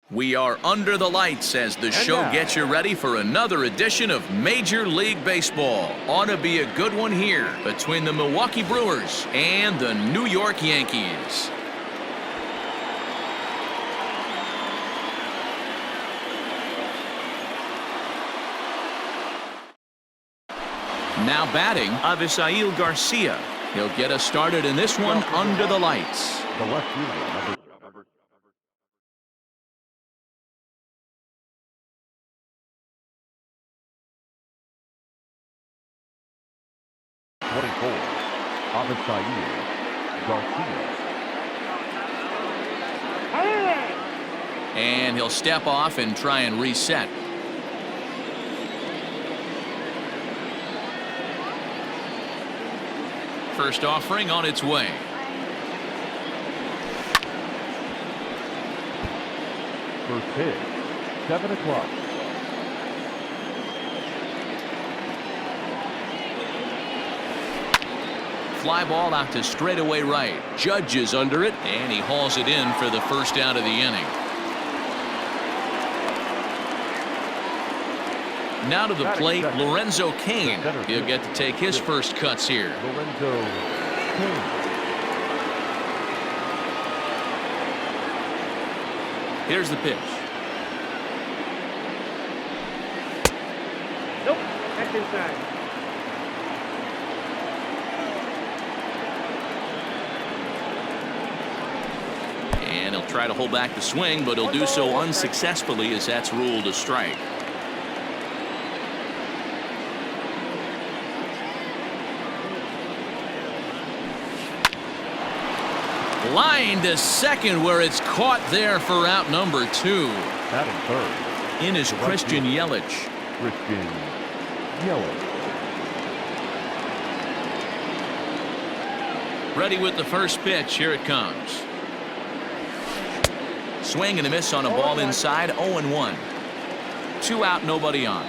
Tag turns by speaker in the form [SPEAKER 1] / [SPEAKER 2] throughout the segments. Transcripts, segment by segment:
[SPEAKER 1] We are under the lights as the show gets you ready for another edition of Major League Baseball. Ought to be a good one here between the Milwaukee Brewers and the New York Yankees. Now batting, Avisail Garcia. He'll get us started in this one under the lights.
[SPEAKER 2] The left fielder, number 24, Avisail Garcia.
[SPEAKER 1] And he'll step off and try and reset. First offering on its way.
[SPEAKER 2] First pitch, 7 o'clock.
[SPEAKER 1] Fly ball out to straightaway right. Judge is under it, and he hauls it in for the first out of the inning. Now to the plate, Lorenzo Cain. He'll get to take his first cuts here.
[SPEAKER 2] Lorenzo Cain.
[SPEAKER 1] Here's the pitch.
[SPEAKER 3] Nope, that's inside.
[SPEAKER 1] And he'll try to hold back the swing, but he'll do so unsuccessfully as that's ruled a strike. Line to second, where it's caught there for out number 2.
[SPEAKER 2] Batting third.
[SPEAKER 1] In is Christian Yelich.
[SPEAKER 2] Christian Yelich.
[SPEAKER 1] Ready with the first pitch. Here it comes. Swing and a miss on a ball inside. 0-1. 2 out, nobody on.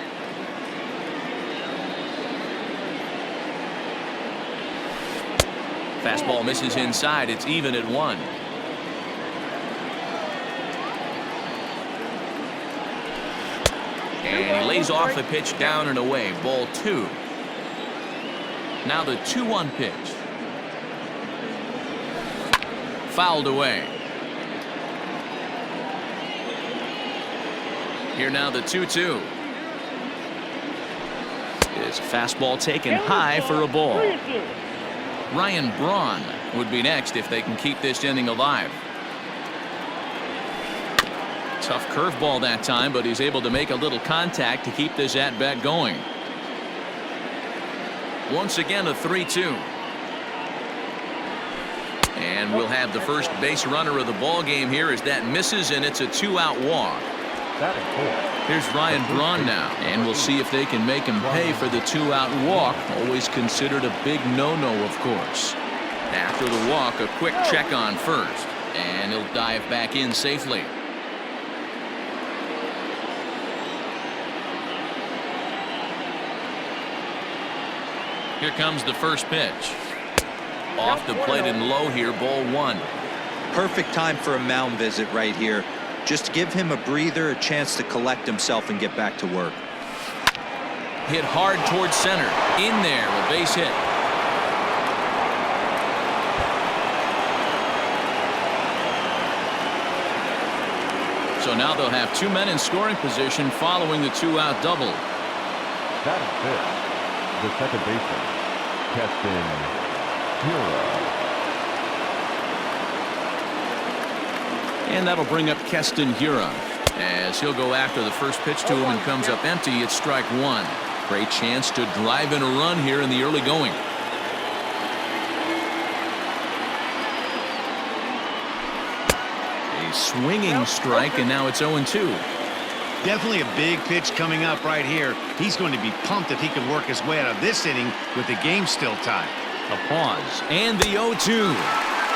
[SPEAKER 1] Fastball misses inside. It's even at 1. And he lays off the pitch down and away. Ball 2. Now the 2-1 pitch. Fouled away. Here now the 2-2. It's a fastball taken high for a ball. Ryan Braun would be next if they can keep this inning alive. Tough curveball that time, but he's able to make a little contact to keep this at-bat going. Once again a 3-2. And we'll have the first base runner of the ball game here as that misses, and it's a 2-out walk. Here's Ryan Braun now, and we'll see if they can make him pay for the 2-out walk. Always considered a big no-no, of course. After the walk, a quick check on first, and he'll dive back in safely. Here comes the first pitch. Off the plate and low here, ball 1.
[SPEAKER 4] Perfect time for a mound visit right here. Just give him a breather, a chance to collect himself and get back to work.
[SPEAKER 1] Hit hard towards center. In there, a base hit. So now they'll have 2 men in scoring position following the 2-out double.
[SPEAKER 2] Batting fifth, the second baseman, Keston Hiura.
[SPEAKER 1] And that'll bring up Keston Hiura as he'll go after the first pitch to him and comes up empty. It's strike 1. Great chance to drive in a run here in the early going. A swinging strike, and now it's 0-2.
[SPEAKER 5] Definitely a big pitch coming up right here. He's going to be pumped if he can work his way out of this inning with the game still tied.
[SPEAKER 1] A pause and the 0-2.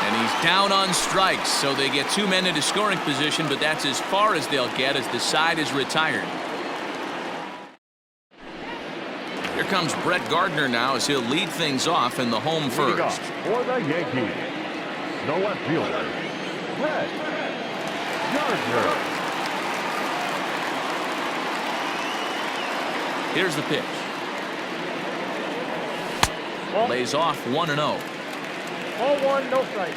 [SPEAKER 1] And he's down on strikes, so they get 2 men into scoring position, but that's as far as they'll get as the side is retired. Here comes Brett Gardner now as he'll lead things off in the home first.
[SPEAKER 2] For the Yankees, the left fielder, Brett Gardner.
[SPEAKER 1] Here's the pitch. Lays off 1-0.
[SPEAKER 3] 0-1, no strike.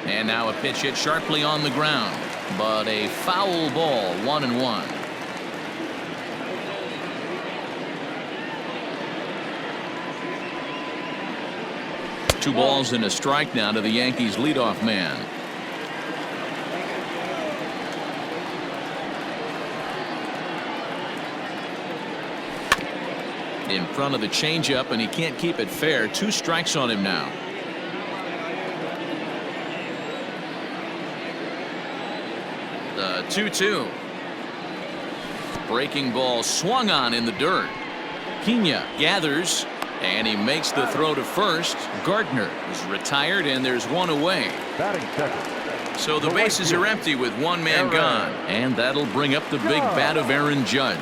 [SPEAKER 1] And now a pitch hit sharply on the ground, but a foul ball, 1-1. Two balls and a strike now to the Yankees leadoff man. In front of the changeup, and he can't keep it fair. 2 strikes on him now. The 2-2. Breaking ball swung on in the dirt. Pena gathers, and he makes the throw to first. Gardner is retired, and there's one away.
[SPEAKER 2] Batting second.
[SPEAKER 1] So the bases are empty with one man gone, and that'll bring up the big bat of Aaron Judge.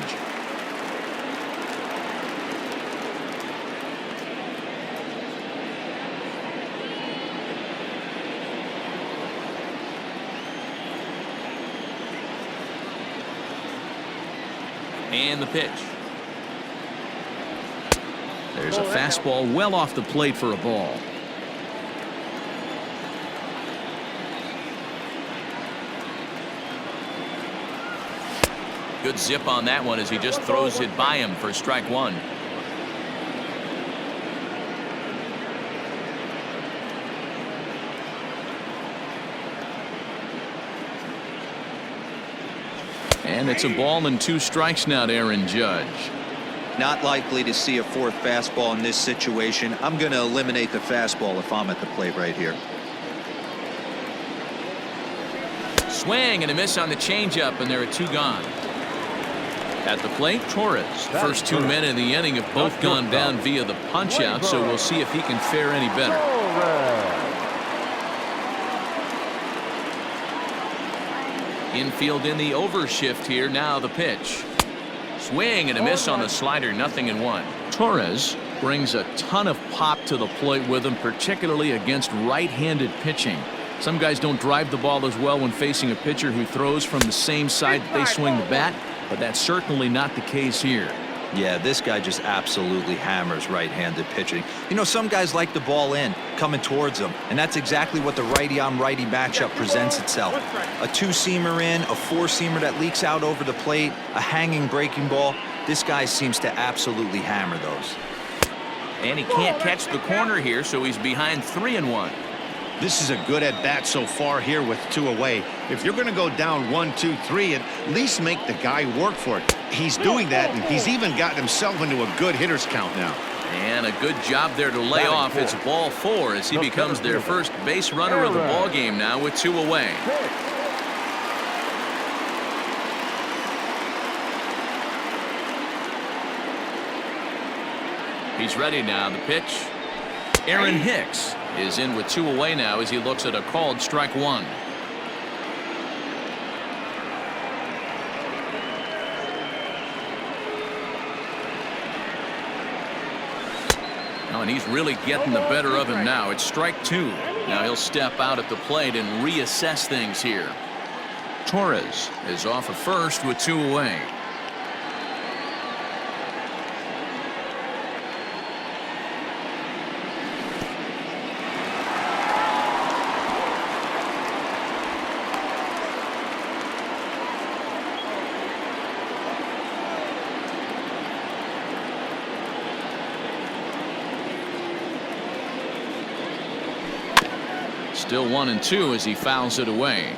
[SPEAKER 1] And the pitch. There's a fastball well off the plate for a ball. Good zip on that one as he just throws it by him for strike 1. And it's a ball and 2 strikes now to Aaron Judge.
[SPEAKER 4] Not likely to see a 4th fastball in this situation. I'm going to eliminate the fastball if I'm at the plate right here.
[SPEAKER 1] Swing and a miss on the changeup, and there are 2 gone. At the plate, Torres. First 2 men in the inning have both gone down via the punch-out, so we'll see if he can fare any better. Infield in the overshift here. Now the pitch. Swing and a miss on the slider. 0-1. Torres brings a ton of pop to the plate with him, particularly against right-handed pitching. Some guys don't drive the ball as well when facing a pitcher who throws from the same side that they swing the bat, but that's certainly not the case here.
[SPEAKER 4] Yeah, this guy just absolutely hammers right-handed pitching. You know, some guys like the ball in, coming towards them, and that's exactly what the righty-on-righty matchup presents itself. A 2-seamer in, a 4-seamer that leaks out over the plate, a hanging breaking ball. This guy seems to absolutely hammer those.
[SPEAKER 1] And he can't catch the corner here, so he's behind 3-1.
[SPEAKER 5] This is a good at-bat so far here with 2 away. If you're going to go down 1-2-3, at least make the guy work for it. He's doing that, and he's even gotten himself into a good hitter's count now.
[SPEAKER 1] And a good job there to lay off. It's ball 4 as he becomes their first base runner of the ball game now with 2 away. He's ready now. The pitch. Aaron Hicks is in with 2 away now as he looks at a called strike 1. Oh, and he's really getting the better of him now. It's strike 2. Now he'll step out at the plate and reassess things here. Torres is off of first with 2 away. Still 1-2 as he fouls it away.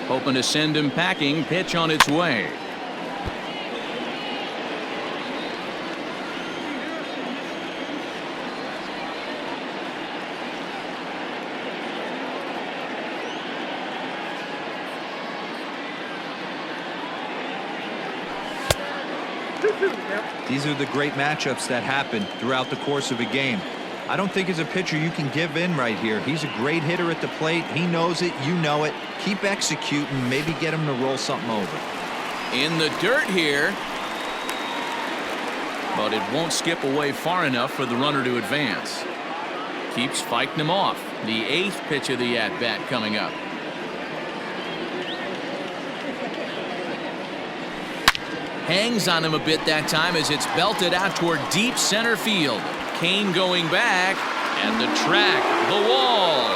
[SPEAKER 1] Hoping to send him packing. Pitch on its way.
[SPEAKER 4] These are the great matchups that happen throughout the course of a game. I don't think as a pitcher you can give in right here. He's a great hitter at the plate. He knows it. You know it. Keep executing. Maybe get him to roll something over.
[SPEAKER 1] In the dirt here. But it won't skip away far enough for the runner to advance. Keeps fighting him off. The 8th pitch of the at-bat coming up. Hangs on him a bit that time as it's belted out toward deep center field. Kane going back, and the track, the wall,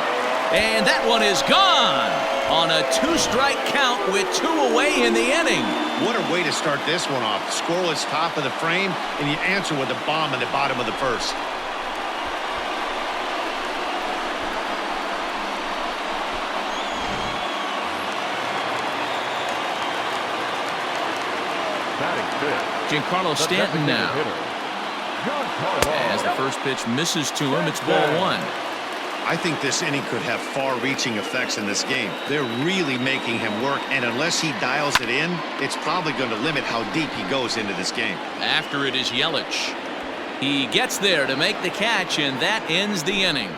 [SPEAKER 1] and that one is gone on a 2-strike count with 2 away in the inning.
[SPEAKER 5] What a way to start this one off. Scoreless top of the frame, and you answer with a bomb in the bottom of the first.
[SPEAKER 1] Giancarlo Stanton now. As the first pitch misses to him, it's ball 1.
[SPEAKER 5] I think this inning could have far-reaching effects in this game. They're really making him work, and unless he dials it in, it's probably going to limit how deep he goes into this game.
[SPEAKER 1] After it is Yelich. He gets there to make the catch, and that ends the inning.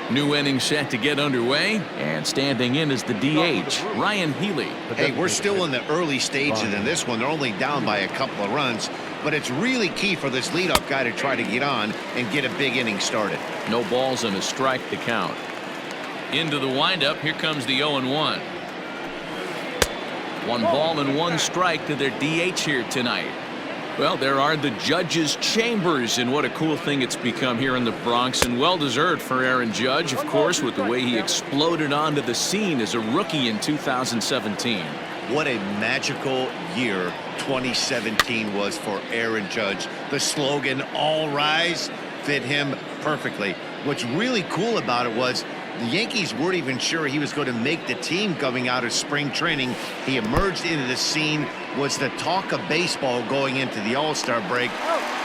[SPEAKER 1] New inning set to get underway, and standing in is the DH, Ryan Healy.
[SPEAKER 5] Hey, we're still in the early stages in this one. They're only down by a couple of runs, but it's really key for this leadoff guy to try to get on and get a big inning started.
[SPEAKER 1] No balls and a strike to count. Into the windup, here comes the 0-1. 1 ball and 1 strike to their DH here tonight. Well, there are the judges' chambers, and what a cool thing it's become here in the Bronx, and well-deserved for Aaron Judge, of course, with the way he exploded onto the scene as a rookie in 2017.
[SPEAKER 5] What a magical year 2017 was for Aaron Judge. The slogan, "All Rise," fit him perfectly. What's really cool about it was the Yankees weren't even sure he was going to make the team coming out of spring training. He emerged into the scene, was the talk of baseball going into the All-Star break.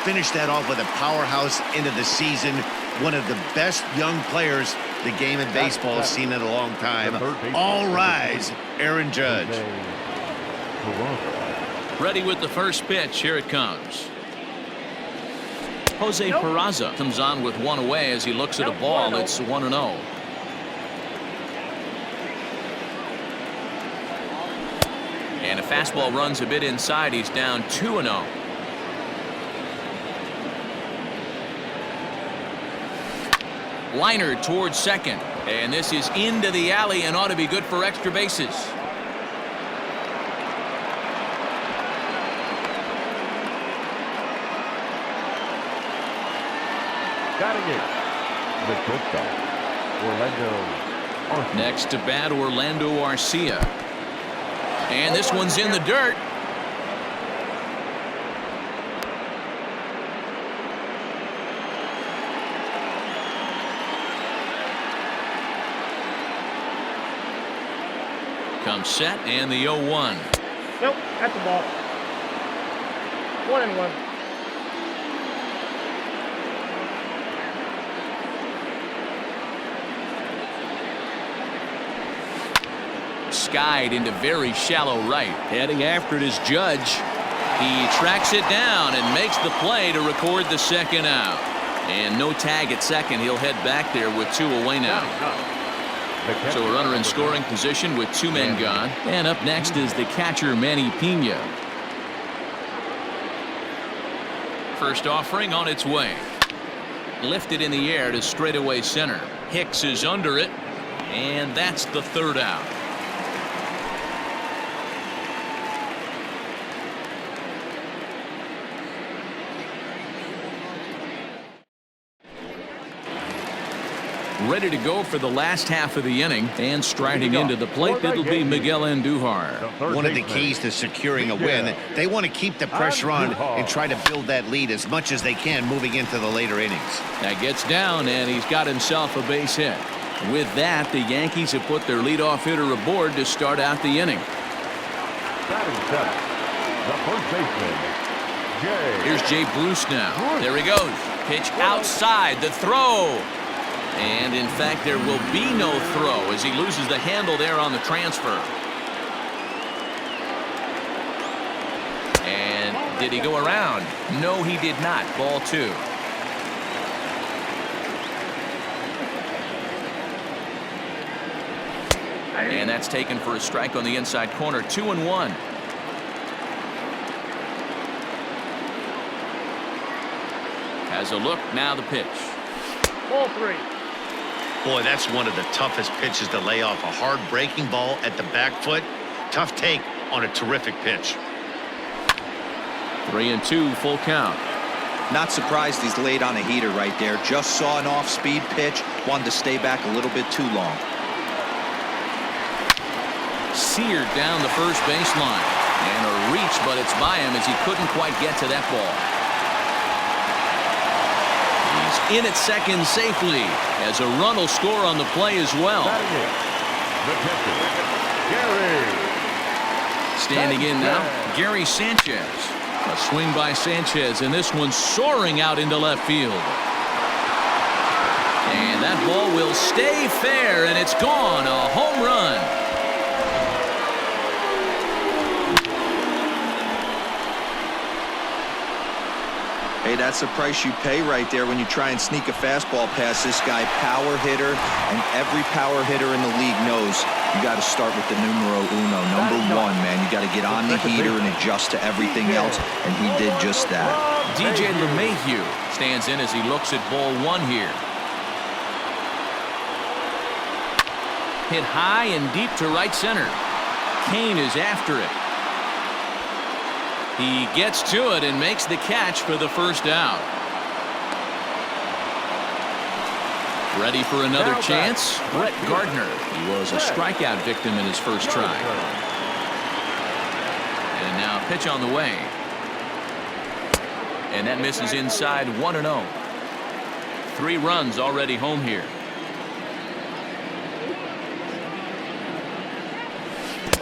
[SPEAKER 5] Finished that off with a powerhouse into the season. One of the best young players the game of baseball has seen in a long time. All rise, Aaron Judge.
[SPEAKER 1] Ready with the first pitch. Here it comes. Jose Peraza comes on with 1 away as he looks at a ball. It's 1-0. And a fastball runs a bit inside. He's down 2-0. Liner towards second. And this is into the alley and ought to be good for extra bases.
[SPEAKER 2] Batting it, the shortstop, Orlando Arcia.
[SPEAKER 1] Next to bat, Orlando Arcia. And this one's in the dirt. Comes set, and the 0-1.
[SPEAKER 3] Nope, that's the ball. 1-1.
[SPEAKER 1] Skied into very shallow right. Heading after it is Judge. He tracks it down and makes the play to record the second out. And no tag at second. He'll head back there with 2 away now. So a runner in scoring position with 2 men gone. And up next is the catcher, Manny Pena. First offering on its way. Lifted in the air to straightaway center. Hicks is under it. And that's the 3rd out. Ready to go for the last half of the inning, and striding into the plate, it'll be Miguel Andujar.
[SPEAKER 5] One of the keys to securing a win, they want to keep the pressure on and try to build that lead as much as they can moving into the later innings.
[SPEAKER 1] That gets down, and he's got himself a base hit. With that, the Yankees have put their leadoff hitter aboard to start out the inning.
[SPEAKER 2] The first baseman, Jay.
[SPEAKER 1] Here's Jay Bruce now. There he goes. Pitch outside. The throw. And in fact, there will be no throw as he loses the handle there on the transfer. And did he go around? No, he did not. Ball 2. And that's taken for a strike on the inside corner. 2-1. Has a look. Now the pitch.
[SPEAKER 3] Ball 3.
[SPEAKER 5] Boy, that's one of the toughest pitches to lay off. A hard breaking ball at the back foot. Tough take on a terrific pitch.
[SPEAKER 1] 3-2, full count.
[SPEAKER 4] Not surprised he's laid on a heater right there. Just saw an off-speed pitch. Wanted to stay back a little bit too long.
[SPEAKER 1] Seared down the first baseline. And a reach, but it's by him as he couldn't quite get to that ball. He's in at second safely as a run will score on the play as well.
[SPEAKER 2] The pitcher, Gary.
[SPEAKER 1] Standing in now, Gary Sanchez. A swing by Sanchez, and this one soaring out into left field. And that ball will stay fair, and it's gone. A home run.
[SPEAKER 4] Hey, that's the price you pay right there when you try and sneak a fastball past this guy. Power hitter, and every power hitter in the league knows you got to start with the numero uno, number 1, man. You got to get on the heater and adjust to everything else, and he did just that.
[SPEAKER 1] DJ LeMahieu stands in as he looks at ball 1 here. Hit high and deep to right center. Kane is after it. He gets to it and makes the catch for the first out. Ready for another chance? Brett Gardner. He was a strikeout victim in his first try. And now a pitch on the way. And that misses inside. 1-0. 3 runs already home here.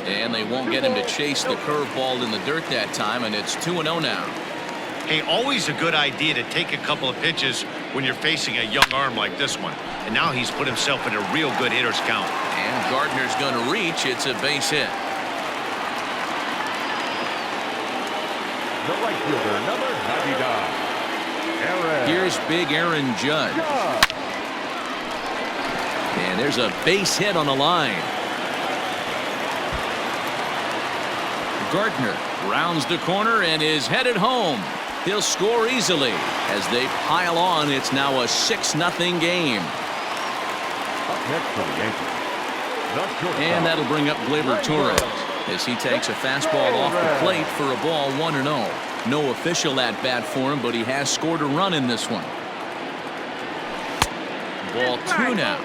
[SPEAKER 1] And they won't get him to chase the curveball in the dirt that time, and it's 2-0 now.
[SPEAKER 5] Hey, always a good idea to take a couple of pitches when you're facing a young arm like this one. And now he's put himself in a real good hitter's count.
[SPEAKER 1] And Gardner's going to reach. It's a base hit.
[SPEAKER 2] The right fielder, number 99. Aaron.
[SPEAKER 1] Here's big Aaron Judge. And there's a base hit on the line. Gardner rounds the corner and is headed home. He'll score easily as they pile on. It's now a 6-0 game.
[SPEAKER 2] Up next for the Yankees.
[SPEAKER 1] And that'll bring up Gleyber Torres as he takes a fastball off the plate for a ball. 1-0. No official at bat for him, but he has scored a run in this one. Ball 2 now.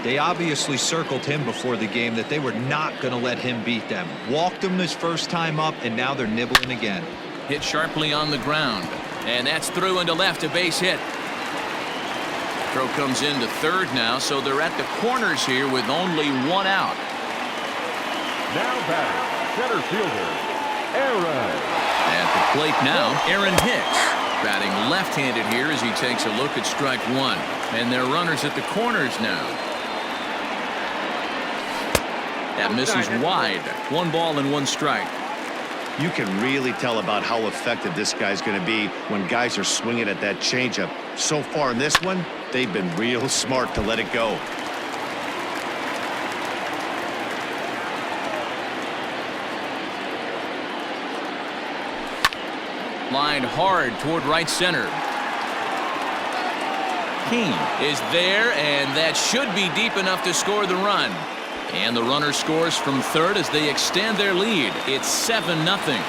[SPEAKER 4] They obviously circled him before the game that they were not going to let him beat them. Walked him his first time up, and now they're nibbling again.
[SPEAKER 1] Hit sharply on the ground, and that's through into left, a base hit. Throw comes into third now, so they're at the corners here with only 1 out.
[SPEAKER 2] Now batting, center fielder, Aaron.
[SPEAKER 1] At the plate now, Aaron Hicks. Batting left-handed here as he takes a look at strike 1. And they're runners at the corners now. That misses wide. 1 ball and 1 strike.
[SPEAKER 5] You can really tell about how effective this guy's going to be when guys are swinging at that changeup. So far in this one, they've been real smart to let it go.
[SPEAKER 1] Lined hard toward right center. Kane is there, and that should be deep enough to score the run. And the runner scores from third as they extend their lead. It's 7-0.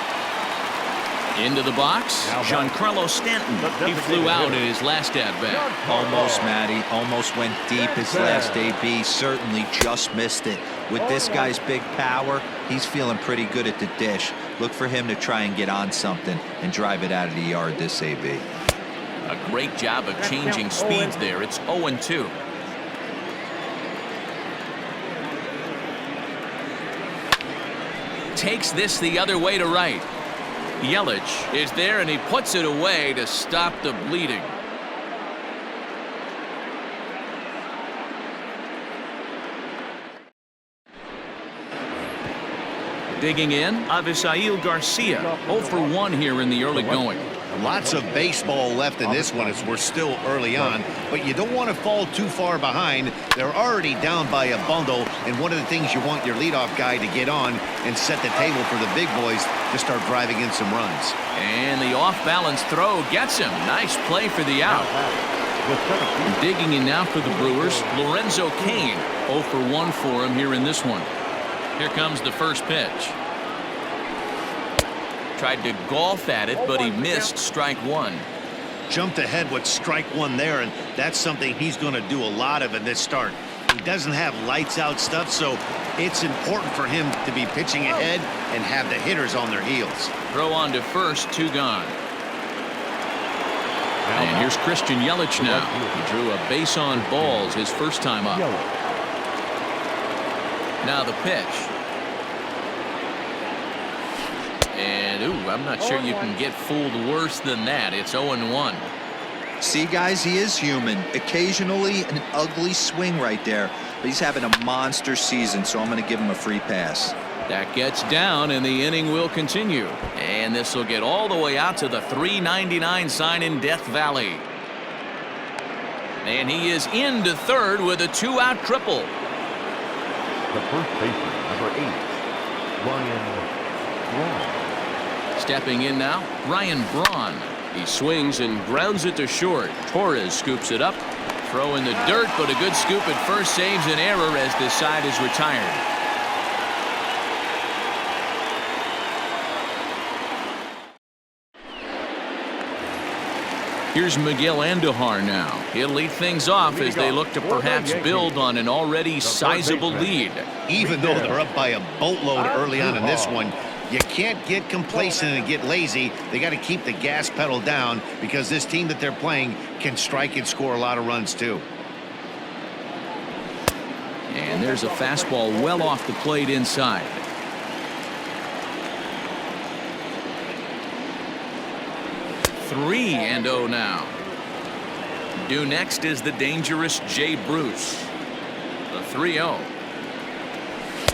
[SPEAKER 1] Into the box, Giancarlo Stanton. He flew out in his last at-bat.
[SPEAKER 4] Almost, Matty. Almost went deep his last AB. Certainly just missed it. With this guy's big power, he's feeling pretty good at the dish. Look for him to try and get on something and drive it out of the yard this AB.
[SPEAKER 1] A great job of changing speeds there. It's 0-2. Takes this the other way to right. Yelich is there, and he puts it away to stop the bleeding. Digging in, Avisail Garcia. 0 for 1 here in the early going.
[SPEAKER 5] Lots of baseball left in this one as we're still early on, but you don't want to fall too far behind. They're already down by a bundle, and one of the things you want your leadoff guy to get on and set the table for the big boys to start driving in some runs.
[SPEAKER 1] And the off-balance throw gets him. Nice play for the out. Digging in now for the Brewers, Lorenzo Cain. 0 for 1 for him here in this one. Here comes the first pitch. Tried to golf at it, but he missed strike one.
[SPEAKER 5] Jumped ahead with strike one there, and that's something he's going to do a lot of in this start. He doesn't have lights out stuff, so it's important for him to be pitching ahead and have the hitters on their heels.
[SPEAKER 1] Throw on to first, 2 gone. And here's Christian Yelich now. He drew a base on balls his first time up. Now the pitch. And, ooh, I'm not sure you can get fooled worse than that. It's 0-1.
[SPEAKER 4] See, guys, he is human. Occasionally an ugly swing right there, but he's having a monster season, so I'm going to give him a free pass.
[SPEAKER 1] That gets down, and the inning will continue. And this will get all the way out to the 399 sign in Death Valley. And he is into third with a 2-out triple.
[SPEAKER 2] The first baseman, number 8, Ryan Braun.
[SPEAKER 1] Stepping in now, Ryan Braun. He swings and grounds it to short. Torres scoops it up. Throw in the dirt, but a good scoop at first saves an error as this side is retired. Here's Miguel Andujar now. He'll lead things off as they look to perhaps build on an already sizable lead.
[SPEAKER 5] Even though they're up by a boatload early on in this one, you can't get complacent and get lazy. They got to keep the gas pedal down because this team that they're playing can strike and score a lot of runs too.
[SPEAKER 1] And there's a fastball well off the plate inside. Three and 0 now. Due next is the dangerous Jay Bruce. The 3-0.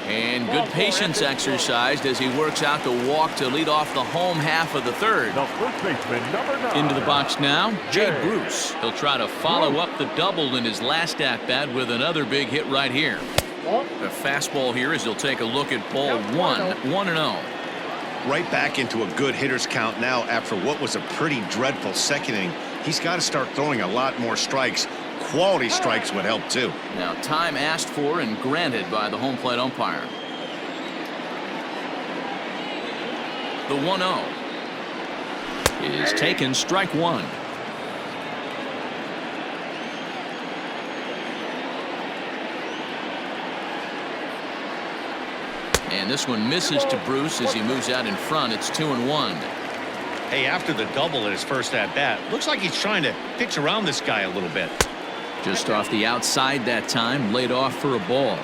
[SPEAKER 1] And good patience exercised as he works out the walk to lead off the home half of the third.
[SPEAKER 2] The first baseman, number 9.
[SPEAKER 1] Into the box now, Jay Bruce. He'll try to follow up the double in his last at-bat with another big hit right here. The fastball here as he'll take a look at ball 1, 1-0.
[SPEAKER 5] Right back into a good hitter's count now after what was a pretty dreadful second inning. He's got to start throwing a lot more strikes. Quality strikes would help too.
[SPEAKER 1] Now time asked for and granted by the home plate umpire. The 1-0 is taken, strike one. And this one misses to Bruce as he moves out in front. It's 2-1.
[SPEAKER 5] Hey, after the double at his first at-bat, looks like he's trying to pitch around this guy a little bit.
[SPEAKER 1] Just off the outside that time, laid off for a ball.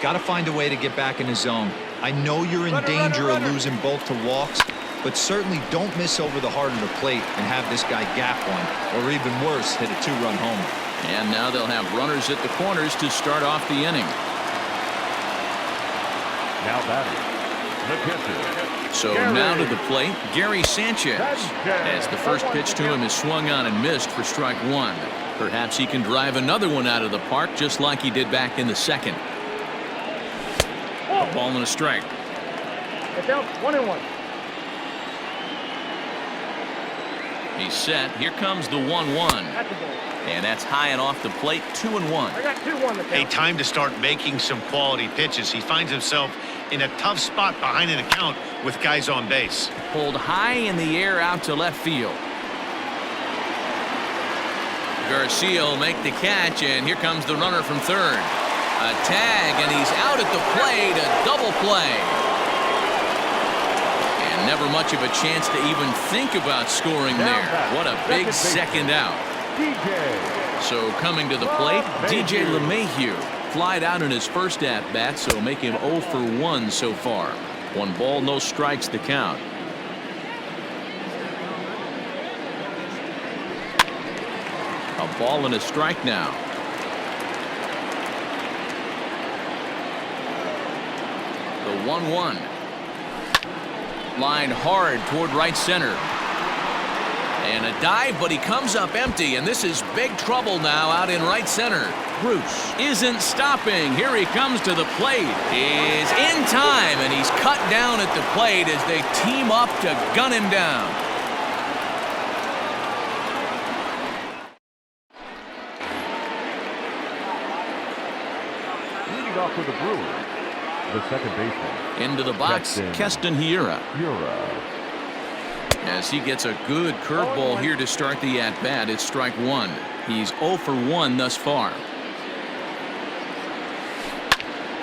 [SPEAKER 4] Got to find a way to get back in the zone. I know you're in danger of losing both to walks, but certainly don't miss over the heart of the plate and have this guy gap one, or even worse, hit a 2-run homer.
[SPEAKER 1] And now they'll have runners at the corners to start off the inning.
[SPEAKER 2] Now batting, the pitcher.
[SPEAKER 1] So now to the plate, Gary Sanchez. As the first pitch to him is swung on and missed for strike one. Perhaps he can drive another one out of the park just like he did back in the second. A ball and a strike.
[SPEAKER 3] It's out, 1-1.
[SPEAKER 1] He's set. Here comes the 1-1.
[SPEAKER 3] That's the ball.
[SPEAKER 1] And that's high and off the plate, 2-1.
[SPEAKER 3] I got 2-1 to count.
[SPEAKER 5] A time to start making some quality pitches. He finds himself in a tough spot behind an account with guys on base.
[SPEAKER 1] Pulled high in the air out to left field. Garcia will make the catch, and here comes the runner from third. A tag, and he's out at the plate, a double play. And never much of a chance to even think about scoring there. What a big second out. So coming to the plate, DJ LeMahieu flied out in his first at-bat, so make him 0 for 1 so far. 1 ball, no strikes to count. A ball and a strike now. The 1-1. Lined hard toward right center. And a dive, but he comes up empty, and this is big trouble now out in right center. Bruce isn't stopping. Here he comes to the plate. Is in time, and he's cut down at the plate as they team up to gun him down.
[SPEAKER 2] Leading off for the Brewers, the second baseman.
[SPEAKER 1] Into the box, Keston Hiura. As he gets a good curveball here to start the at-bat, it's strike one. He's 0 for 1 thus far.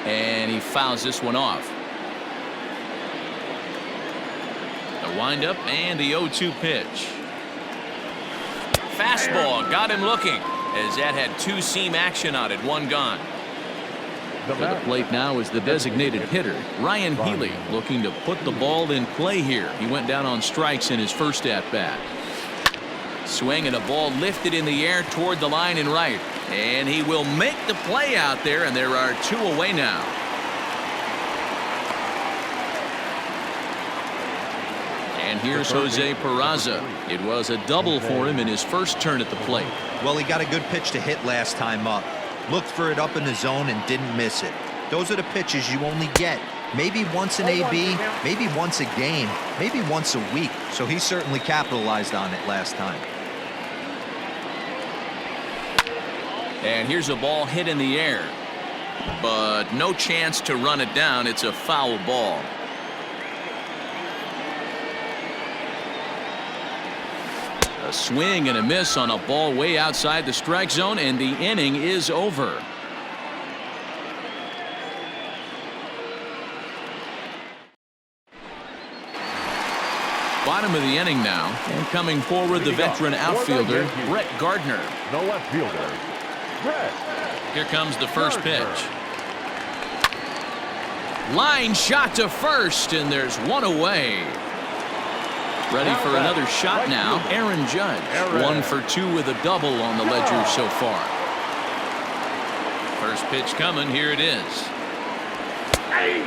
[SPEAKER 1] And he fouls this one off. The windup and the 0-2 pitch. Fastball got him looking as that had two-seam action on it, one gone. To the plate now is the designated hitter, Ryan Healy, looking to put the ball in play here. He went down on strikes in his first at-bat. Swing and a ball lifted in the air toward the line in right. And he will make the play out there, and there are 2 away now. And here's Jose Peraza. It was a double for him in his first turn at the plate.
[SPEAKER 4] Well, he got a good pitch to hit last time up. Looked for it up in the zone and didn't miss it. Those are the pitches you only get. Maybe once an AB, maybe once a game, maybe once a week. So he certainly capitalized on it last time.
[SPEAKER 1] And here's a ball hit in the air, but no chance to run it down. It's a foul ball. A swing and a miss on a ball way outside the strike zone, and the inning is over. Bottom of the inning now, and coming forward the veteran outfielder, Brett Gardner.
[SPEAKER 2] The left fielder, Brett.
[SPEAKER 1] Here comes the first pitch. Line shot to first, and there's one away. Ready for another shot now, Aaron Judge. 1 for 2 with a double on the ledger so far. First pitch coming, here it is.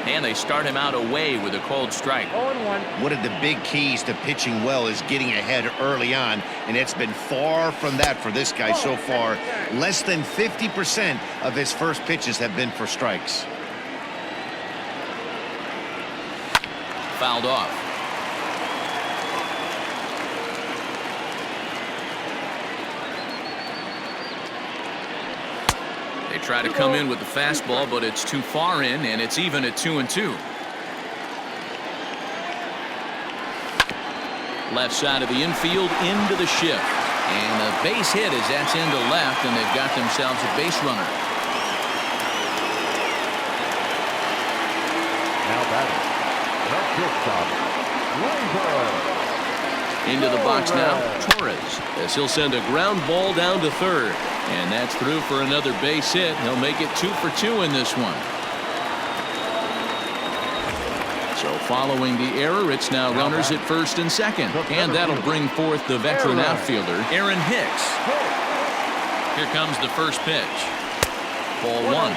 [SPEAKER 1] And they start him out away with a called strike.
[SPEAKER 3] 0-1.
[SPEAKER 5] One of the big keys to pitching well is getting ahead early on, and it's been far from that for this guy so far. Less than 50% of his first pitches have been for strikes.
[SPEAKER 1] Fouled off. They try to come in with the fastball, but it's too far in, and it's even at 2-2. Left side of the infield into the shift. And a base hit as that's into left, and they've got themselves a base runner.
[SPEAKER 2] Now batting, the shortstop, Leiber.
[SPEAKER 1] Into the box now, Torres, as he'll send a ground ball down to third. And that's through for another base hit. He'll make it 2 for 2 in this one. So following the error, it's now runners at first and second. And that'll bring forth the veteran outfielder, Aaron Hicks. Here comes the first pitch. Ball 1.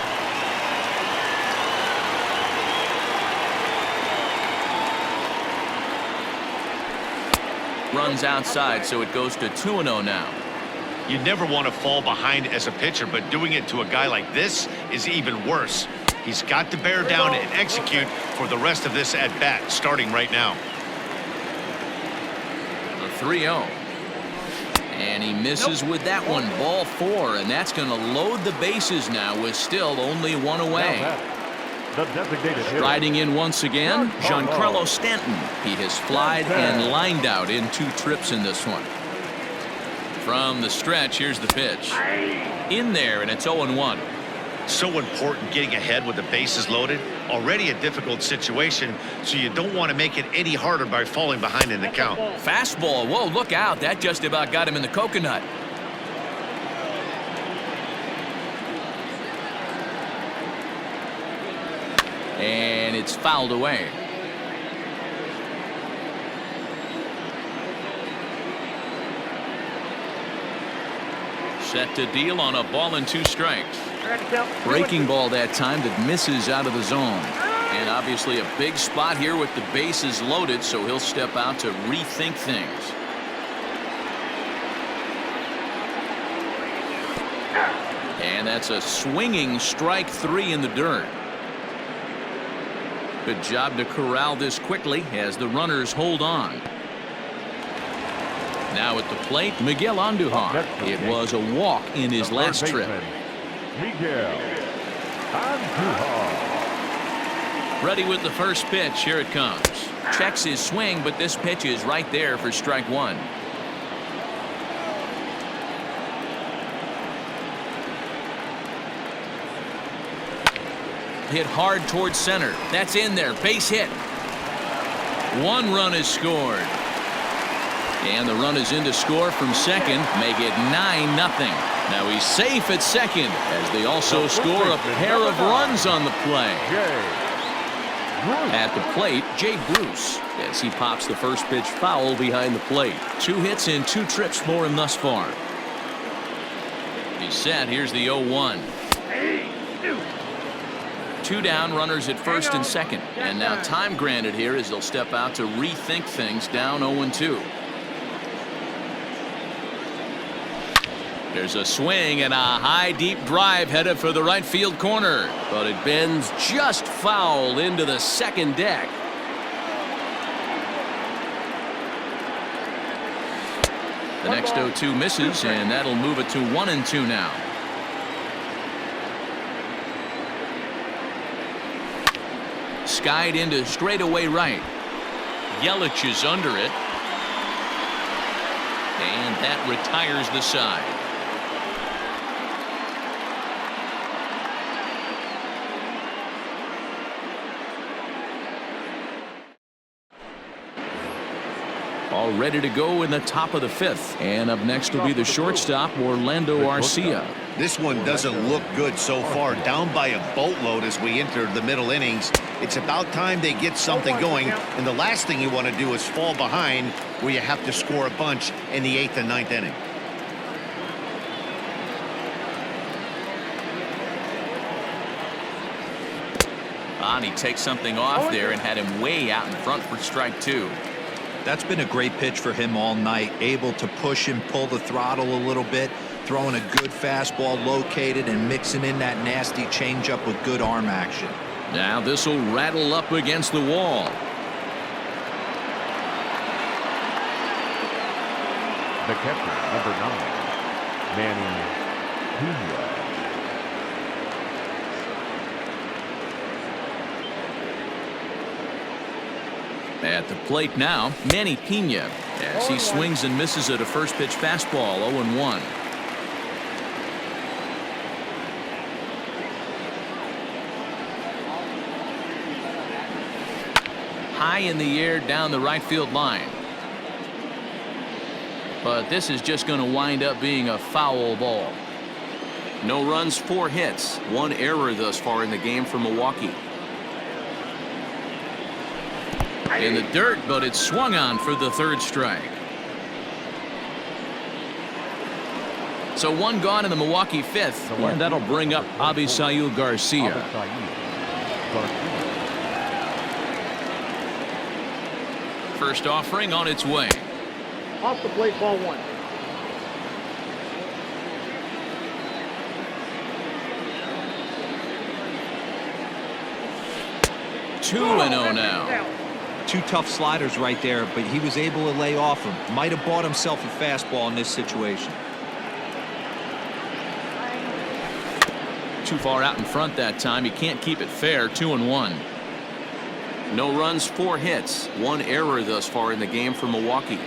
[SPEAKER 1] Runs outside, so it goes to 2-0 now.
[SPEAKER 5] You never want to fall behind as a pitcher, but doing it to a guy like this is even worse. He's got to bear down and execute for the rest of this at-bat, starting right now.
[SPEAKER 1] The 3-0. And he misses with that one. Ball 4, and that's going to load the bases now with still only 1 away.
[SPEAKER 2] The designated hitter.
[SPEAKER 1] Riding in once again, Giancarlo Stanton. He has flied and lined out in 2 trips in this one. From the stretch, here's the pitch. In there, and it's 0-1.
[SPEAKER 5] So important getting ahead with the bases loaded. Already a difficult situation, so you don't want to make it any harder by falling behind in the count.
[SPEAKER 1] Fastball. Whoa, look out. That just about got him in the coconut. And it's fouled away. Set to deal on a ball and 2 strikes. Breaking ball that time that misses out of the zone. And obviously a big spot here with the bases loaded, so he'll step out to rethink things. And that's a swinging strike 3 in the dirt. Good job to corral this quickly as the runners hold on. Now at the plate, Miguel Andujar. It was a walk in his last trip.
[SPEAKER 2] Miguel Andujar.
[SPEAKER 1] Ready with the first pitch. Here it comes. Checks his swing, but this pitch is right there for strike 1. Hit hard towards center. That's in there. Base hit. 1 run is scored. And the run is in to score from second. Make it 9-0. Now he's safe at second as they also score a pair of runs on the play. At the plate, Jay Bruce, as he pops the first pitch foul behind the plate. 2 hits and 2 trips for him thus far. He's set. Here's the 0-1. 2 down, runners at first and second. And now time granted here as they'll step out to rethink things down 0-2. There's a swing and a high deep drive headed for the right field corner, but it bends just foul into the second deck. The next 0-2 misses, and that'll move it to 1-2 now. Skied into straightaway right. Yelich is under it, and that retires the side. All ready to go in the top of the 5th. And up next will be the shortstop, Orlando Arcia.
[SPEAKER 5] This one doesn't look good so far. Down by a boatload as we enter the middle innings. It's about time they get something going. And the last thing you want to do is fall behind where you have to score a bunch in the 8th and 9th inning.
[SPEAKER 1] And he takes something off there and had him way out in front for strike 2.
[SPEAKER 4] That's been a great pitch for him all night. Able to push him, pull the throttle a little bit, throwing a good fastball located and mixing in that nasty changeup with good arm action.
[SPEAKER 1] Now this will rattle up against the wall.
[SPEAKER 2] The catcher, number 9, Manny Pena.
[SPEAKER 1] At the plate now, Manny Pena, as he swings and misses at a first pitch fastball, 0-1. High in the air down the right field line. But this is just going to wind up being a foul ball. No runs, 4 hits, 1 error thus far in the game for Milwaukee. In the dirt, but it's swung on for the 3rd strike. So 1 gone in the Milwaukee 5th, and that'll bring up Avisail Garcia. First offering on its way.
[SPEAKER 3] Off the plate, ball 1.
[SPEAKER 1] Two and 0 now.
[SPEAKER 4] 2 tough sliders right there, but he was able to lay off him. Might have bought himself a fastball in this situation.
[SPEAKER 1] Too far out in front that time. He can't keep it fair. 2-1. No runs, 4 hits, 1 error thus far in the game for Milwaukee.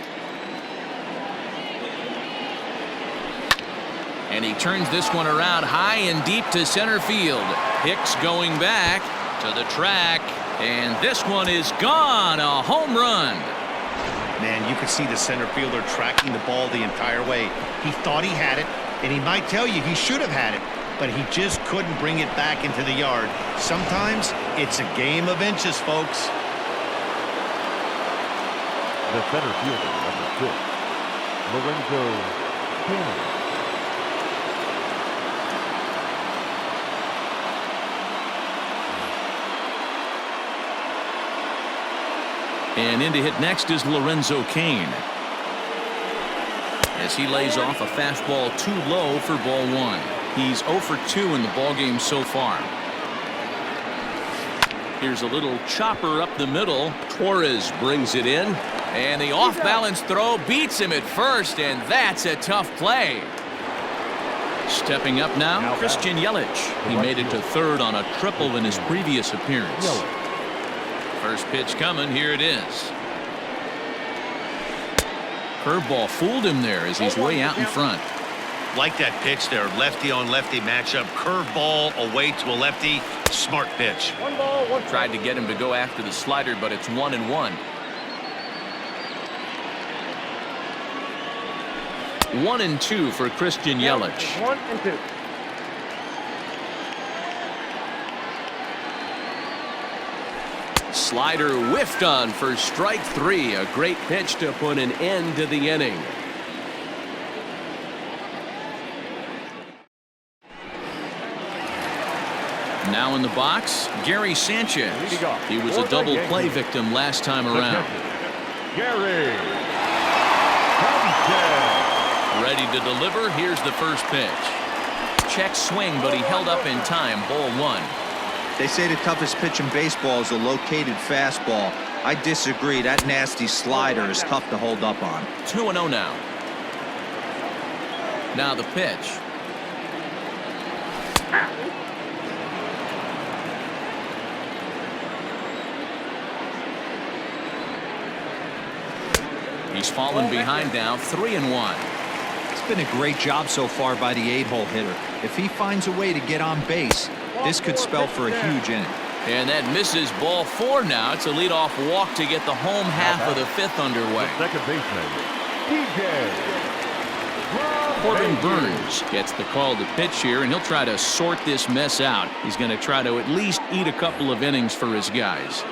[SPEAKER 1] And he turns this one around high and deep to center field. Hicks going back to the track. And this one is gone. A home run.
[SPEAKER 5] Man, you could see the center fielder tracking the ball the entire way. He thought he had it, and he might tell you he should have had it, but he just couldn't bring it back into the yard. Sometimes it's a game of inches, folks.
[SPEAKER 2] The center fielder, number 6, Lorenzo Campbell.
[SPEAKER 1] And in to hit next is Lorenzo Cain, as he lays off a fastball too low for ball 1. He's 0 for 2 in the ball game so far. Here's a little chopper up the middle.
[SPEAKER 6] Torres brings it in.
[SPEAKER 1] And the off-balance throw beats him at first, and that's a tough play. Stepping up now, Christian Yelich. He made it to third on a triple in his previous appearance. First pitch coming. Here it is. Curveball fooled him there as he's way out in front.
[SPEAKER 5] Like that pitch there, lefty on lefty matchup. Curveball away to a lefty. Smart pitch.
[SPEAKER 3] 1 ball, 1 strike.
[SPEAKER 1] Tried to get him to go after the slider, but it's 1-1. 1-2 for Christian Yelich.
[SPEAKER 3] 1-2.
[SPEAKER 6] Slider whiffed on for strike 3. A great pitch to put an end to the inning.
[SPEAKER 1] Now in the box, Gary Sanchez. He was a double play victim last time around.
[SPEAKER 2] Gary.
[SPEAKER 1] Ready to deliver. Here's the first pitch. Check swing, but he held up in time. Ball 1.
[SPEAKER 4] They say the toughest pitch in baseball is a located fastball. I disagree. That nasty slider is tough to hold up on.
[SPEAKER 1] 2-0 now. Now the pitch. He's fallen behind now. 3-1.
[SPEAKER 4] It's been a great job so far by the 8-hole hitter. If he finds a way to get on base, this could spell for a huge inning.
[SPEAKER 1] And that misses. Ball 4 now. It's a leadoff walk to get the home half of the 5th underway.
[SPEAKER 2] Second baseman, DJ.
[SPEAKER 1] Corbin Burns gets the call to pitch here, and he'll try to sort this mess out. He's going to try to at least eat a couple of innings for his guys.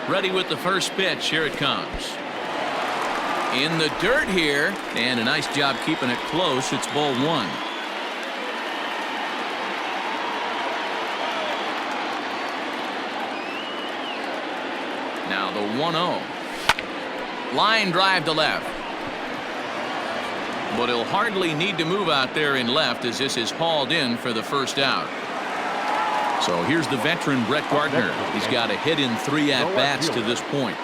[SPEAKER 1] Ready with the first pitch. Here it comes. In the dirt here, and a nice job keeping it close. It's ball 1. Now the 1-0. Line drive to left. But he'll hardly need to move out there in left, as this is hauled in for the first out. So here's the veteran Brett Gardner. He's got a hit in 3 at-bats to this point.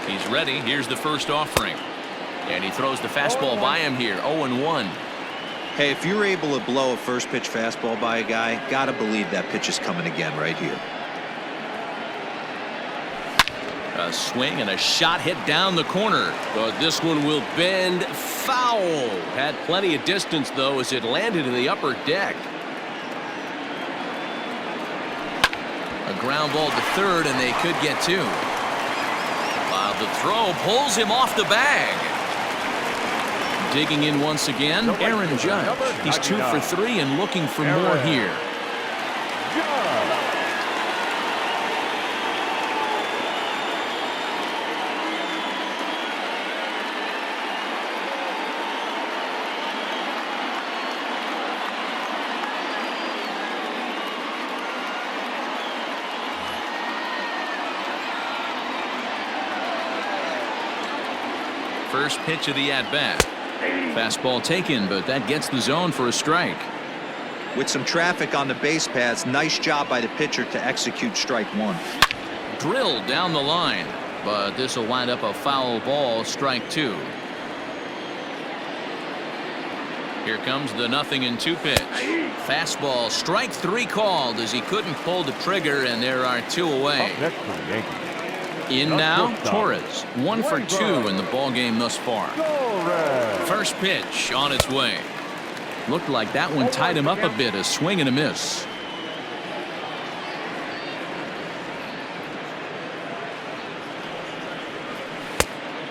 [SPEAKER 1] He's ready. Here's the first offering. And he throws the fastball by him here. 0-1.
[SPEAKER 4] Hey, if you're able to blow a first pitch fastball by a guy, gotta believe that pitch is coming again right here.
[SPEAKER 1] A swing and a shot hit down the corner.
[SPEAKER 6] But this one will bend foul. Had plenty of distance, though, as it landed in the upper deck.
[SPEAKER 1] A ground ball to third, and they could get 2. While the throw pulls him off the bag. Digging in once again, Aaron Judge. He's 2 for 3 and looking for more here. First pitch of the at-bat. Fastball taken, but that gets the zone for a strike.
[SPEAKER 4] With some traffic on the base paths, nice job by the pitcher to execute strike 1.
[SPEAKER 1] Drilled down the line, but this will wind up a foul ball. Strike 2. Here comes the 0-2 pitch. Fastball, strike 3 called, as he couldn't pull the trigger, and there are 2 away.
[SPEAKER 2] Next for the Yankees.
[SPEAKER 1] In now, Torres. 1 for 2 in the ball game thus far. First pitch on its way. Looked like that one tied him up a bit. A swing and a miss.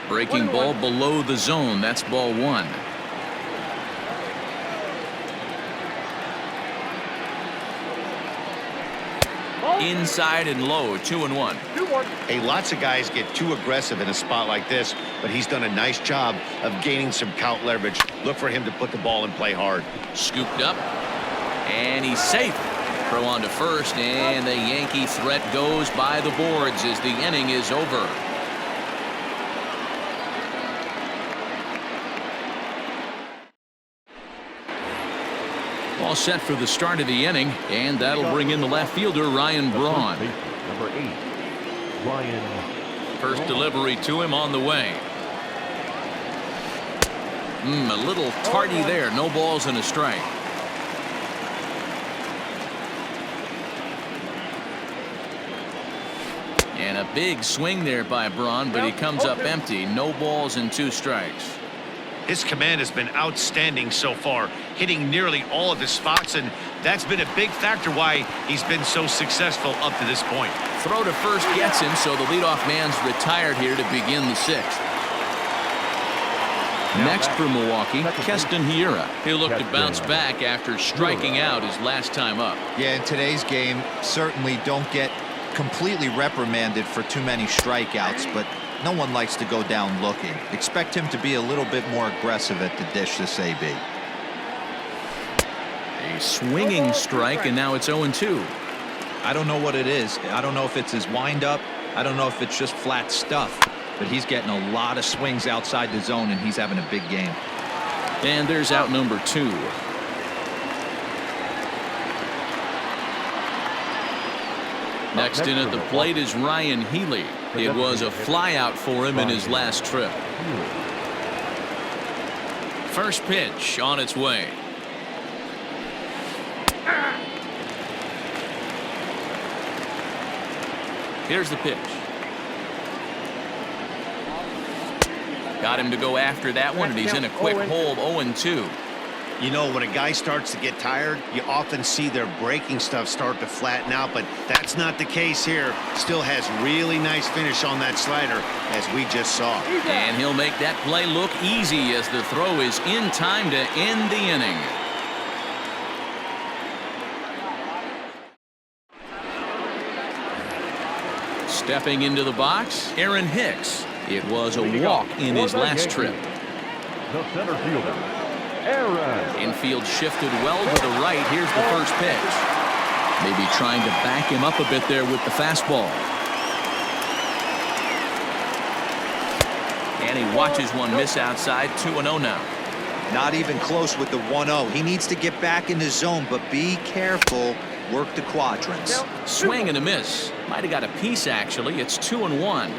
[SPEAKER 1] Breaking ball below the zone. That's ball 1. Inside and low. 2-1.
[SPEAKER 5] Hey, lots of guys get too aggressive in a spot like this, but he's done a nice job of gaining some count leverage. Look for him to put the ball in play hard.
[SPEAKER 1] Scooped up. And he's safe. Throw on to first, and the Yankee threat goes by the boards as the inning is over. All set for the start of the inning, and that'll bring in the left fielder, Ryan Braun.
[SPEAKER 2] Number 8, Ryan.
[SPEAKER 1] First delivery to him on the way. A little tardy there. No balls and a strike. And a big swing there by Braun, but he comes up empty. No balls and 2 strikes.
[SPEAKER 5] His command has been outstanding so far, hitting nearly all of his spots, and that's been a big factor why he's been so successful up to this point.
[SPEAKER 1] Throw to first gets him, so the leadoff man's retired here to begin the 6th. Next for Milwaukee, Keston Hiura. He'll look to bounce back after striking out his last time up.
[SPEAKER 4] Yeah, in today's game, certainly don't get completely reprimanded for too many strikeouts, but no one likes to go down looking. Expect him to be a little bit more aggressive at the dish this AB.
[SPEAKER 1] A swinging strike, and now it's 0-2.
[SPEAKER 4] I don't know what it is. I don't know if it's his windup. I don't know if it's just flat stuff. But he's getting a lot of swings outside the zone, and he's having a big game.
[SPEAKER 1] And there's out number 2. Next in at the plate is Ryan Healy. It was a flyout for him in his last trip. First pitch on its way. Here's the pitch. Got him to go after that one, and he's in a quick hold. 0-2.
[SPEAKER 5] You know, when a guy starts to get tired, you often see their breaking stuff start to flatten out, but that's not the case here. Still has really nice finish on that slider, as we just saw.
[SPEAKER 1] And he'll make that play look easy as the throw is in time to end the inning. Stepping into the box, Aaron Hicks. It was a walk in his last trip.
[SPEAKER 2] The center fielder, Aaron.
[SPEAKER 1] Infield shifted well to the right. Here's the first pitch. Maybe trying to back him up a bit there with the fastball. And he watches one miss outside. 2-0 now.
[SPEAKER 4] Not even close with the 1-0. He needs to get back in the zone, but be careful. Work the quadrants.
[SPEAKER 1] Swing and a miss. Might have got a piece, actually. It's 2-1.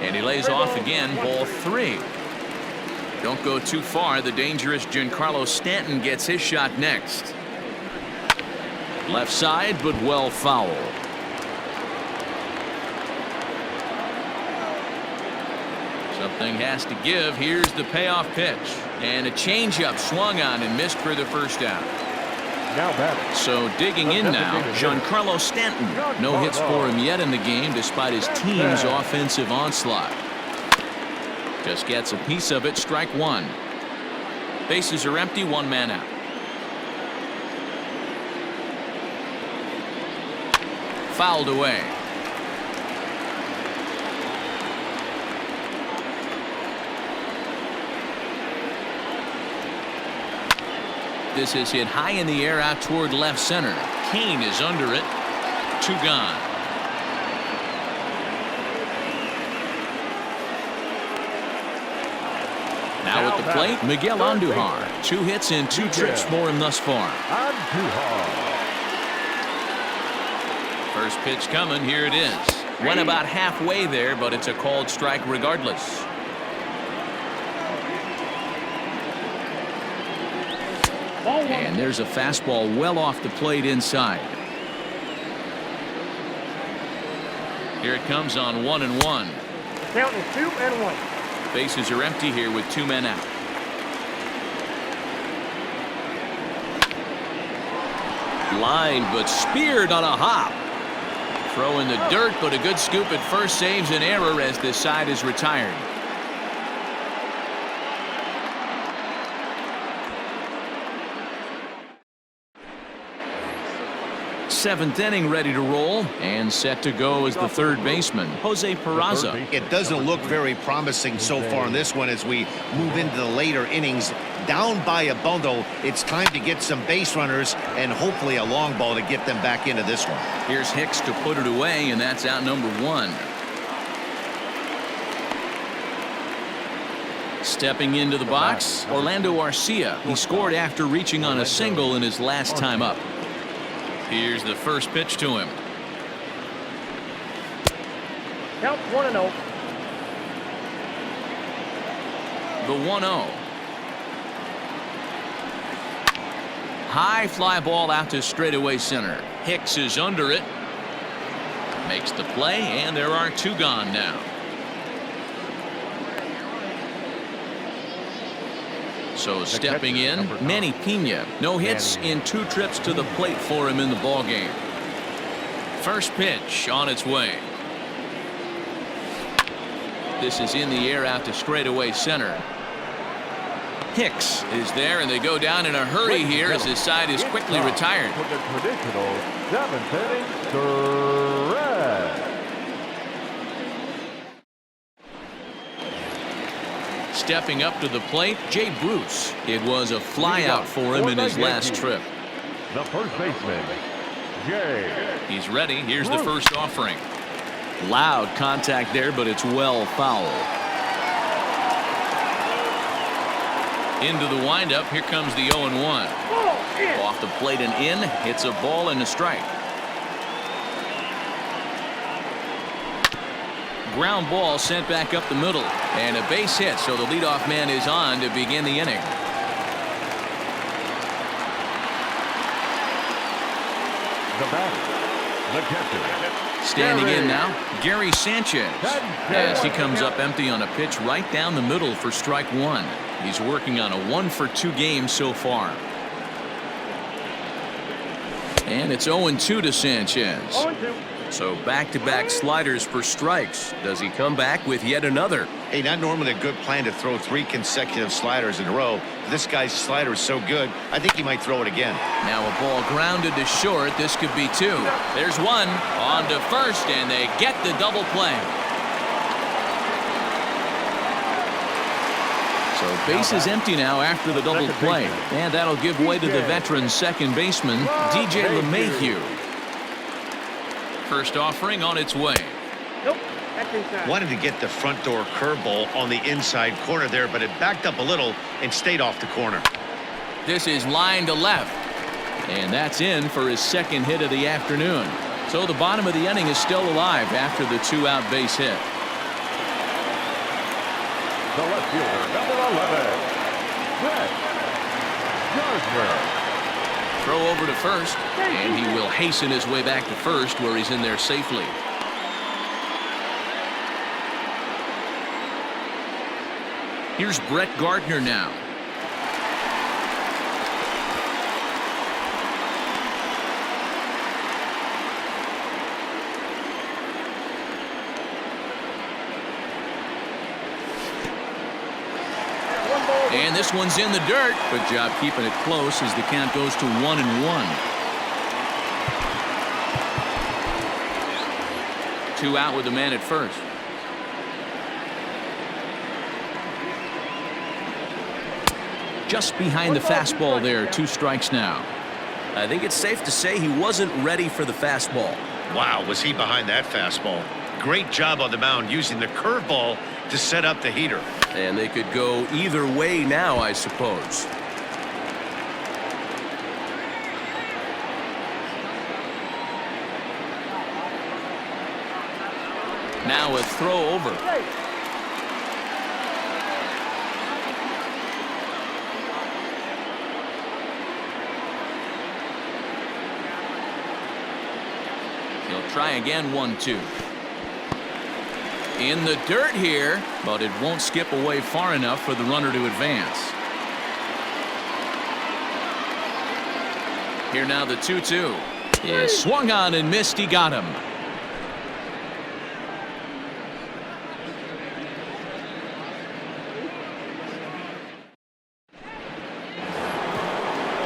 [SPEAKER 1] And he lays off again. Ball 3. Don't go too far. The dangerous Giancarlo Stanton gets his shot next. Left side, but well foul. Something has to give. Here's the payoff pitch. And a changeup swung on and missed for the first out.
[SPEAKER 2] Now batting.
[SPEAKER 1] So digging in now, Giancarlo Stanton. No hits for him yet in the game despite his team's offensive onslaught. Just gets a piece of it. Strike 1. Bases are empty. 1 man out. Fouled away. This is hit high in the air out toward left center. Kane is under it. 2 gone. Now at the plate, Miguel Andujar. 2 hits and 2 trips for him thus far. First pitch coming. Here it is. Went about halfway there, but it's a called strike regardless. And there's a fastball well off the plate inside. Here it comes on 1-1.
[SPEAKER 3] Count is 2-1.
[SPEAKER 1] Bases are empty here with 2 men out. Line, but speared on a hop. Throw in the dirt, but a good scoop at first saves an error as this side is retired. 7th inning ready to roll, and set to go as the third baseman, Jose Peraza.
[SPEAKER 5] It doesn't look very promising so far in this one as we move into the later innings. Down by a bundle, it's time to get some base runners and hopefully a long ball to get them back into this one.
[SPEAKER 1] Here's Hicks to put it away, and that's out number 1. Stepping into the box, Orlando Arcia. He scored after reaching on a single in his last time up. Here's the first pitch to him.
[SPEAKER 3] Count 1-0.
[SPEAKER 1] The 1-0. High fly ball out to straightaway center. Hicks is under it. Makes the play, and there are 2 gone now. So stepping in, Manny Pena. No hits in 2 trips to the plate for him in the ballgame. First pitch on its way. This is in the air out to straightaway center. Hicks is there, and they go down in a hurry here as his side is quickly retired.
[SPEAKER 2] For the traditional 7th inning stretch.
[SPEAKER 1] Stepping up to the plate, Jay Bruce. It was a flyout for him in his last trip.
[SPEAKER 2] The first baseman, Jay.
[SPEAKER 1] He's ready. Here's the first offering. Loud contact there, but it's well foul. Into the windup. Here comes the 0-1. Off the plate and in. Hits a ball and a strike. Ground ball sent back up the middle, and a base hit, so the leadoff man is on to begin the inning.
[SPEAKER 2] The batter, the catcher.
[SPEAKER 1] Standing in now, Gary Sanchez, as he comes up empty on a pitch right down the middle for strike 1. He's working on a 1-for-2 game so far. And it's 0-2 to Sanchez.
[SPEAKER 3] 0-2.
[SPEAKER 1] So back-to-back sliders for strikes. Does he come back with yet another?
[SPEAKER 5] Hey, not normally a good plan to throw 3 consecutive sliders in a row. This guy's slider is so good, I think he might throw it again.
[SPEAKER 1] Now a ball grounded to short. This could be 2. There's 1 on to first, and they get the double play. So base is empty now after the double play, and that'll give way to the veteran second baseman, DJ LeMahieu. First offering on its way.
[SPEAKER 3] Nope. That's inside.
[SPEAKER 5] Wanted to get the front door curveball on the inside corner there, but it backed up a little and stayed off the corner.
[SPEAKER 1] This is line to left, and that's in for his second hit of the afternoon. So the bottom of the inning is still alive after the 2-out base hit.
[SPEAKER 2] The left fielder, number 11, Brett Gardner.
[SPEAKER 1] Throw over to first, and he will hasten his way back to first, where he's in there safely. Here's Brett Gardner now. And this one's in the dirt. Good job keeping it close as the count goes to 1-1. 2 out with the man at first. Just behind the fastball there. 2 strikes now.
[SPEAKER 6] I think it's safe to say he wasn't ready for the fastball.
[SPEAKER 5] Wow, was he behind that fastball? Great job on the mound using the curveball to set up the heater.
[SPEAKER 6] And they could go either way now, I suppose.
[SPEAKER 1] Now a throw over. He'll try again. 1-2. In the dirt here, but it won't skip away far enough for the runner to advance. Here now the 2-2. Is swung on and missed. He got him.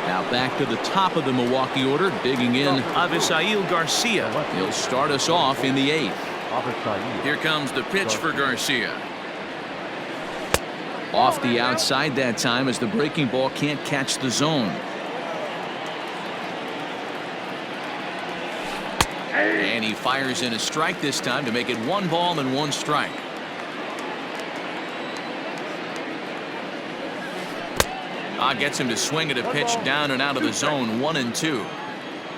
[SPEAKER 1] Now back to the top of the Milwaukee order, digging in Avisail Garcia. He'll start us off in the 8th. Here comes the pitch for Garcia. Off the outside that time as the breaking ball can't catch the zone. And he fires in a strike this time to make it 1 ball and 1 strike. Gets him to swing at a pitch down and out of the zone, 1-2.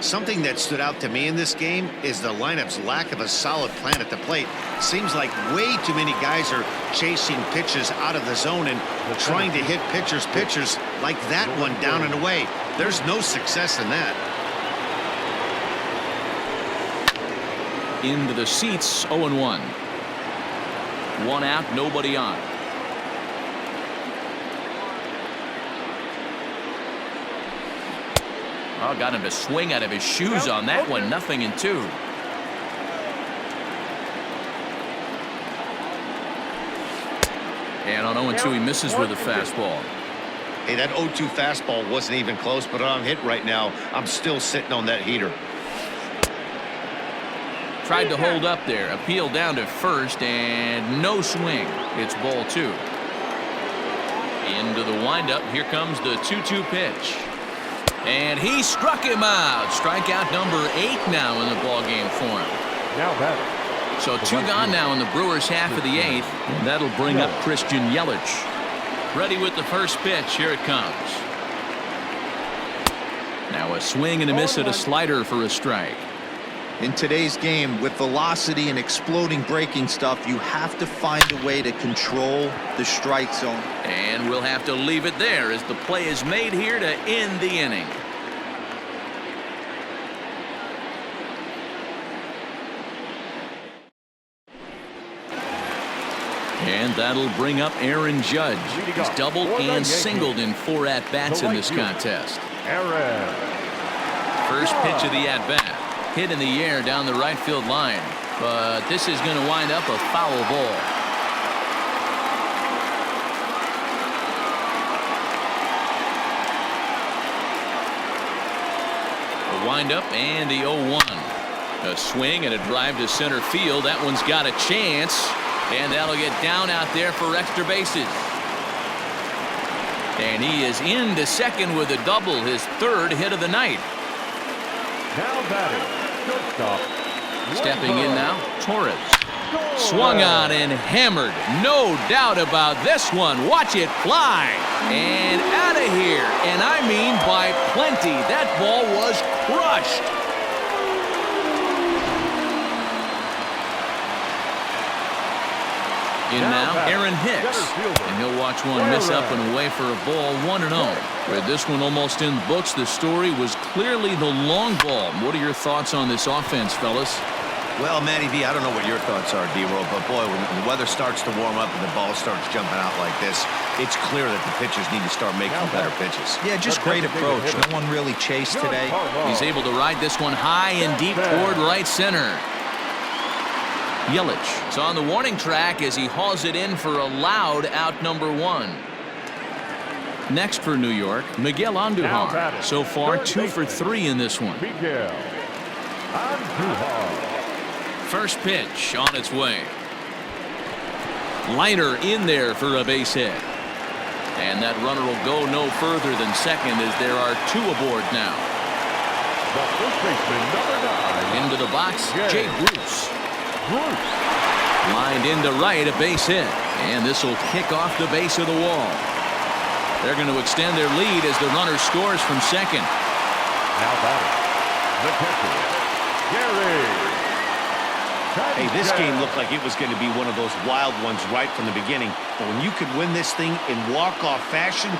[SPEAKER 5] Something that stood out to me in this game is the lineup's lack of a solid plan at the plate. Seems like way too many guys are chasing pitches out of the zone and trying to hit pitchers like that one down and away. There's no success in that.
[SPEAKER 1] Into the seats, 0-1. 1 out, nobody on. Got him to swing out of his shoes on that one. 0-2. And on 0-2, he misses with a fastball.
[SPEAKER 5] Hey, that 0-2 fastball wasn't even close, but on hit right now, I'm still sitting on that heater.
[SPEAKER 1] Tried to hold up there. Appeal down to first, and no swing. It's ball 2. Into the windup. Here comes the 2-2 pitch. And he struck him out. Strikeout number 8 now in the ballgame for him.
[SPEAKER 2] Now batting.
[SPEAKER 1] So 2 gone now in the Brewers' half of the 8th. And that'll bring up Christian Yelich. Ready with the first pitch. Here it comes. Now a swing and a miss at a slider for a strike.
[SPEAKER 4] In today's game, with velocity and exploding breaking stuff, you have to find a way to control the strike zone.
[SPEAKER 1] And we'll have to leave it there as the play is made here to end the inning. And that'll bring up Aaron Judge. He's doubled and singled in 4 at-bats in this contest. First pitch of the at-bat. Hit in the air down the right field line, but this is going to wind up a foul ball. The windup and the 0-1. A swing and a drive to center field. That one's got a chance, and that'll get down out there for extra bases. And he is into second with a double, his 3rd hit of the night.
[SPEAKER 2] Now batting.
[SPEAKER 1] Stepping in now, Torres. Swung on and hammered. No doubt about this one. Watch it fly. And out of here. And I mean by plenty. That ball was crushed. In now, Aaron Hicks. And he'll watch one miss up and away for a ball, 1-0. With this one almost in the books, the story was clearly the long ball. What are your thoughts on this offense, fellas?
[SPEAKER 5] Well, Matty V, I don't know what your thoughts are, D-Roll, but boy, when the weather starts to warm up and the ball starts jumping out like this, it's clear that the pitchers need to start making better pitches.
[SPEAKER 4] Yeah, just great approach. No one really chased today.
[SPEAKER 1] He's able to ride this one high and deep toward right center. Yelich is on the warning track as he hauls it in for a loud out number 1. Next for New York, Miguel Andujar. So far 2 for 3 in this one. First pitch on its way. Liner in there for a base hit. And that runner will go no further than second as there are 2 aboard now.
[SPEAKER 2] The first baseman, number 9.
[SPEAKER 1] Into the box, Jay Bruce. Lined into right, a base hit. And this will kick off the base of the wall. They're going to extend their lead as the runner scores from second.
[SPEAKER 2] Now batting, the catcher, Gary.
[SPEAKER 5] Hey, this game looked like it was going to be one of those wild ones right from the beginning. But when you could win this thing in walk-off fashion,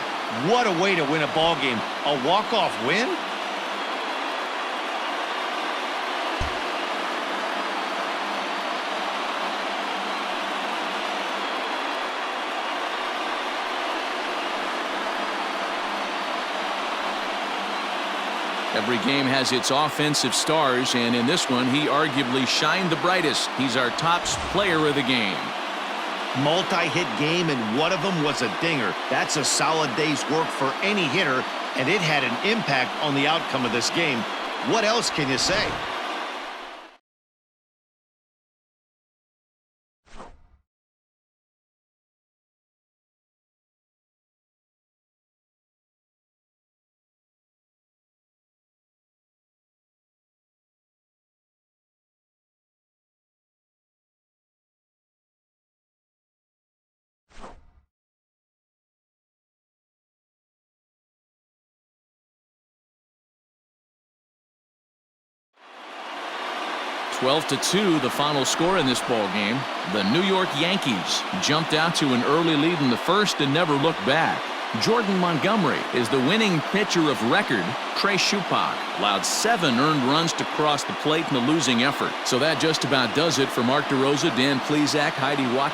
[SPEAKER 5] what a way to win a ball game. A walk-off win?
[SPEAKER 1] Every game has its offensive stars, and in this one, he arguably shined the brightest. He's our top player of the game.
[SPEAKER 5] Multi-hit game, and one of them was a dinger. That's a solid day's work for any hitter, and it had an impact on the outcome of this game. What else can you say?
[SPEAKER 1] (12-2) the final score in this ball game. The New York Yankees jumped out to an early lead in the first and never looked back. Jordan Montgomery is the winning pitcher of record. Trey Shupak allowed 7 earned runs to cross the plate in the losing effort. So that just about does it for Mark DeRosa, Dan Plesac, Heidi Watt.